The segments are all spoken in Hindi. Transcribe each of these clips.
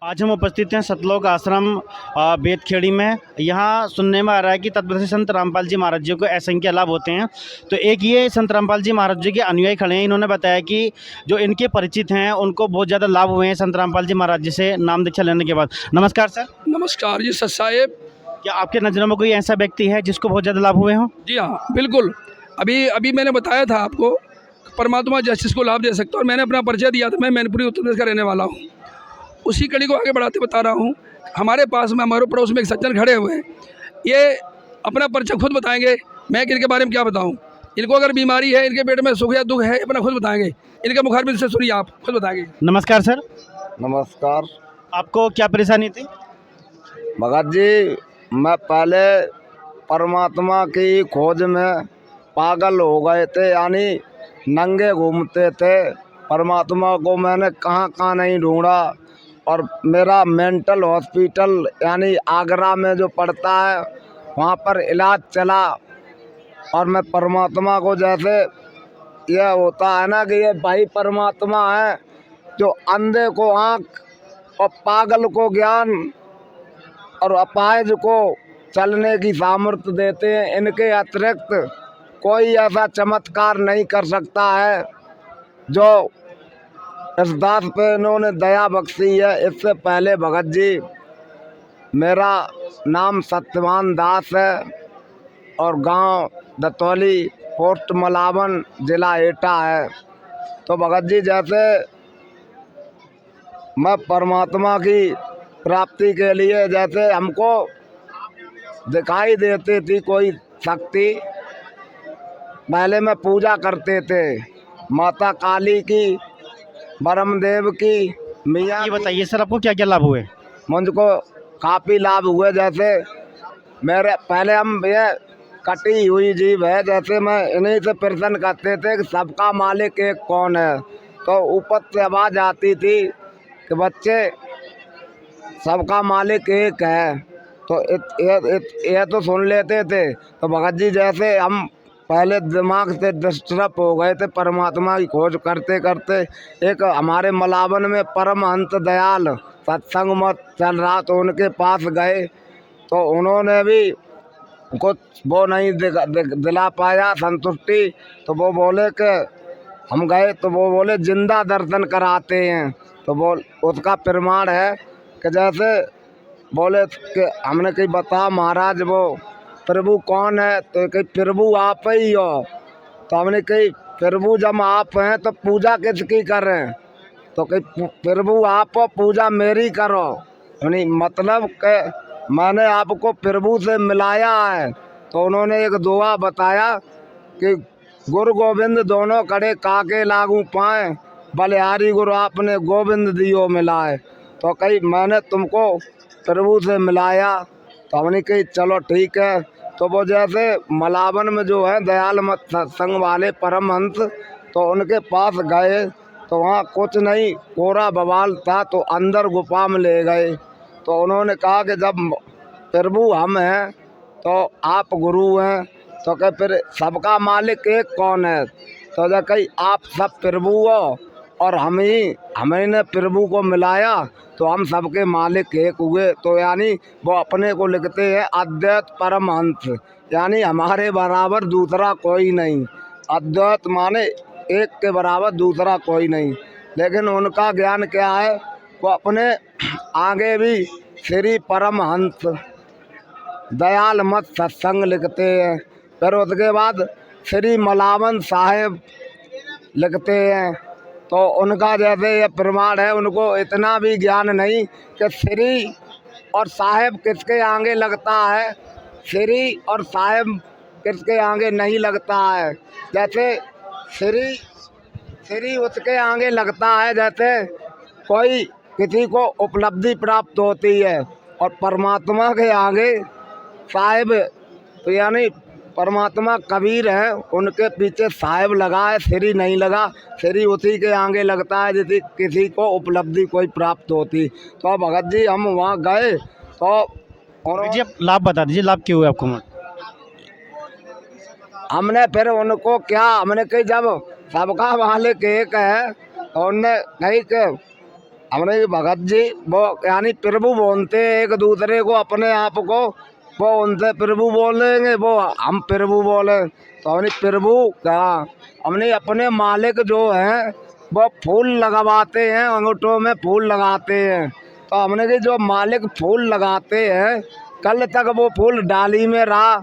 आज हम उपस्थित हैं सतलोक आश्रम बेतखेड़ी में। यहाँ सुनने में आ रहा है कि तत्वदर्शी संत रामपाल जी महाराज जी को असंख्य लाभ होते हैं। तो एक ये संत रामपाल जी महाराज जी के अनुयायी खड़े हैं। इन्होंने बताया कि जो इनके परिचित हैं उनको बहुत ज़्यादा लाभ हुए हैं संत रामपाल जी महाराज जी से नाम दीक्षा लेने के बाद। नमस्कार सर। नमस्कार जी सत साहेब। क्या आपके नज़रों में कोई ऐसा व्यक्ति है जिसको बहुत ज़्यादा लाभ हुए हों? जी हाँ, बिल्कुल। अभी अभी मैंने बताया था आपको, परमात्मा जस्टिस को लाभ दे सकता है। और मैंने अपना परिचय दिया था, मैं मैनपुरी उत्तर प्रदेश का रहने वाला हूँ। उसी कड़ी को आगे बढ़ाते बता रहा हूँ। हमारे पास में, हमारे पड़ोस में एक सज्जन खड़े हुए हैं। ये अपना परिचय खुद बताएंगे, मैं इनके बारे में क्या बताऊँ। इनको अगर बीमारी है, इनके पेट में सुख या दुख है, अपना खुद बताएंगे। इनके मुखारबिंद से सुनिए, आप खुद बताएंगे। नमस्कार सर। नमस्कार। आपको क्या परेशानी थी? भगत जी, मैं पहले परमात्मा की खोज में पागल हो गए थे, यानी नंगे घूमते थे। परमात्मा को मैंने कहाँ कहाँ नहीं ढूंढा। और मेरा मेंटल हॉस्पिटल यानी आगरा में जो पड़ता है, वहाँ पर इलाज चला। और मैं परमात्मा को, जैसे यह होता है ना कि ये भाई परमात्मा है जो अंधे को आँख और पागल को ज्ञान और अपाहिज को चलने की सामर्थ्य देते हैं। इनके अतिरिक्त कोई ऐसा चमत्कार नहीं कर सकता है जो इस दास पे इन्होंने दया बख्शी है। इससे पहले भगत जी, मेरा नाम सत्यवान दास है और गांव दतौली, पोस्ट मलावन, जिला एटा है। तो भगत जी, जैसे मैं परमात्मा की प्राप्ति के लिए, जैसे हमको दिखाई देती थी कोई शक्ति, पहले मैं पूजा करते थे माता काली की, ब्रह्मदेव की, मियाँ ये बताइए सर, आपको क्या क्या लाभ हुए? मुझको काफ़ी लाभ हुए। जैसे मेरे पहले हम ये कटी हुई जीव है, जैसे मैं इन्हीं से प्रश्न करते थे कि सबका मालिक एक कौन है, तो ऊपर से आवाज़ आती थी कि बच्चे, सबका मालिक एक है। तो ये तो सुन लेते थे। तो भगत जी, जैसे हम पहले दिमाग से डिस्टर्ब हो गए थे परमात्मा की खोज करते करते, एक हमारे मलावन में परमहंस दयाल सत्संग मत चल रहा, तो उनके पास गए। तो उन्होंने भी कुछ वो नहीं दिला पाया संतुष्टि। तो वो बोले कि हम गए, तो वो बोले जिंदा दर्शन कराते हैं। तो वो उसका प्रमाण है कि जैसे बोले कि हमने कहीं बता महाराज वो प्रभु कौन है, तो कहीं प्रभु आप ही हो। तो हमने कही प्रभु जब आप हैं तो पूजा किसकी कर रहे हैं, तो कहीं प्रभु आप हो, पूजा मेरी करो। यानी मतलब कि मैंने आपको प्रभु से मिलाया है। तो उन्होंने एक दुआ बताया कि गुरु गोविंद दोनों कड़े काके लागू पाए, बलिहारी गुरु आपने गोविंद दियो मिलाए। तो कहीं मैंने तुमको प्रभु से मिलाया। तो हमने कही चलो ठीक है। तो वो जैसे मलावन में जो है दयाल मत सत्संग वाले परमहंस, तो उनके पास गए। तो वहाँ कुछ नहीं, कोरा बवाल था। तो अंदर गुफा में ले गए। तो उन्होंने कहा कि जब प्रभु हम हैं तो आप गुरु हैं, तो कहे फिर सबका मालिक एक कौन है, तो जब कही आप सब प्रभु हो और हमने प्रभु को मिलाया तो हम सबके मालिक एक हुए। तो यानी वो अपने को लिखते हैं अद्वैत परमहंस, यानी हमारे बराबर दूसरा कोई नहीं। अद्वैत माने एक के बराबर दूसरा कोई नहीं। लेकिन उनका ज्ञान क्या है, वो अपने आगे भी श्री परमहंस दयाल मत सत्संग लिखते हैं। फिर उसके बाद श्री मलावन साहेब लिखते हैं। तो उनका जैसे ये प्रमाण है, उनको इतना भी ज्ञान नहीं कि श्री और साहेब किसके आगे लगता है, श्री और साहेब किसके आगे नहीं लगता है। जैसे श्री उसके आगे लगता है जैसे कोई किसी को उपलब्धि प्राप्त होती है, और परमात्मा के आगे साहेब, तो यानी परमात्मा कबीर है, उनके पीछे साहेब लगा है, श्री नहीं लगा। श्री उसी के आगे लगता है जैसे किसी को उपलब्धि कोई प्राप्त होती। तो भगत जी, हम वहाँ गए तो और जी आप लाभ बता दीजिए, लाभ क्यों हुए आपको? हमने फिर उनको हमने कही जब सबका मालिक एक है, तो उनने कही कि हमने कि भगत जी वो यानी प्रभु बोलते हैं एक दूसरे को, अपने आप को वो उनसे प्रभु बोलेंगे, वो हम प्रभु बोले। तो हमने प्रभु कहा, हमने अपने मालिक जो हैं वो फूल लगवाते हैं, अंगूठों में फूल लगाते हैं। तो हमने कि जो मालिक फूल लगाते हैं, कल तक वो फूल डाली में रहा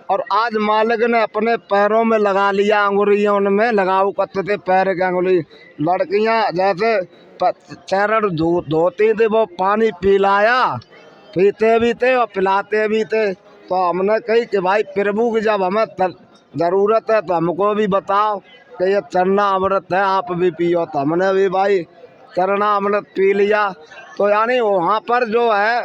और आज मालिक ने अपने पैरों में लगा लिया, अंगुलियों में लगाऊ करते पैर के अंगुली। लड़कियां जैसे चरण धोती थी, वो पानी पिलाया, पीते भी थे और पिलाते भी थे। तो हमने कही कि भाई प्रभु की जब हमें ज़रूरत है तो हमको भी बताओ कि ये चरना अमृत है, आप भी पियो। तो हमने भी भाई चरना अमृत पी लिया। तो यानी वहाँ पर जो है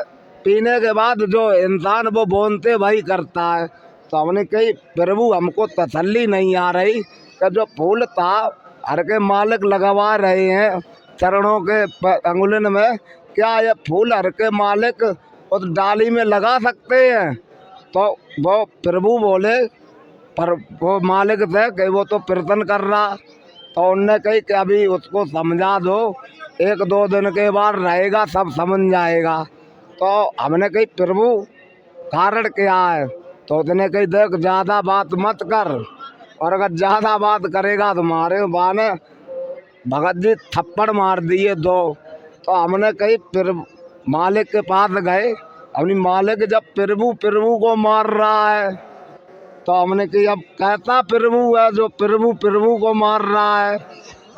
पीने के बाद जो इंसान वो बोलते भाई करता है। तो हमने कही प्रभु हमको तसल्ली नहीं आ रही कि जो फूल था हर के मालिक लगवा रहे हैं चरणों के अंगुलन में, क्या ये फूल हर के मालिक उस डाली में लगा सकते हैं? तो वो प्रभु बोले, पर वो मालिक थे कि वो तो प्रश्न कर रहा। तो उनने कही कि अभी उसको समझा दो, 1-2 दिन के बाद रहेगा, सब समझ जाएगा। तो हमने कही प्रभु कारण क्या है? तो उसने कही देख ज़्यादा बात मत कर, और अगर ज़्यादा बात करेगा तुम्हारे बाने भगत जी थप्पड़ मार दिए 2। तो हमने कही फिर मालिक के पास गए, अपनी मालिक जब प्रभु प्रभु को मार रहा है तो हमने कही अब कैसा प्रभु है जो प्रभु प्रभु को मार रहा है?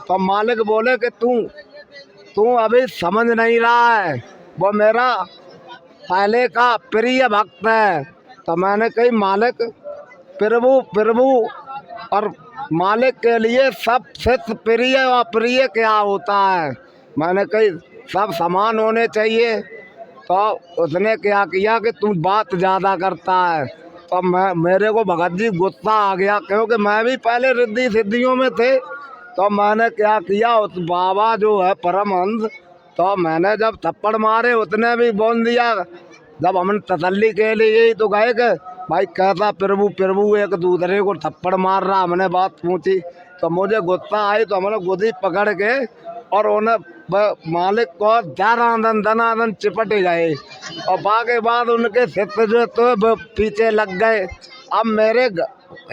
तो मालिक बोले कि तू अभी समझ नहीं रहा है, वो मेरा पहले का प्रिय भक्त है। तो मैंने कही मालिक प्रभु प्रभु और मालिक के लिए सबसे प्रिय और प्रिय क्या होता है? मैंने कही सब समान होने चाहिए। तो उसने क्या किया कि तू बात ज़्यादा करता है। तो मेरे को भगत जी गुस्सा आ गया, क्योंकि मैं भी पहले रिद्धि सिद्धियों में थे। तो मैंने क्या किया, उस बाबा जो है परमहंस, तो मैंने जब थप्पड़ मारे उसने भी बोल दिया। जब हमने तसल्ली के लिए ही तो गए कि भाई कैसा प्रभु प्रभु एक दूसरे को थप्पड़ मार रहा, हमने बात पूछी। तो मुझे गुस्सा आई, तो हमने गोदी पकड़ के और उन्हें मालिक को दनादन चिपट गए, और बाकी बाद उनके सिर जो तो पीछे लग गए। अब मेरे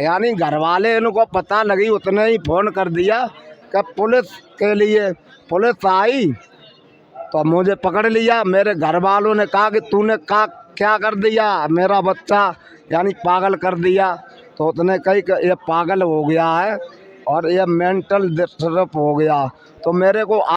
यानी घर वाले इनको पता लगी, उतने ही फ़ोन कर दिया कि पुलिस के लिए। पुलिस आई तो मुझे पकड़ लिया। मेरे घर वालों ने कहा कि तूने क्या कर दिया, मेरा बच्चा यानी पागल कर दिया। तो उसने कही कि ये पागल हो गया है और ये मेंटल डिस्टर्ब हो गया। तो मेरे को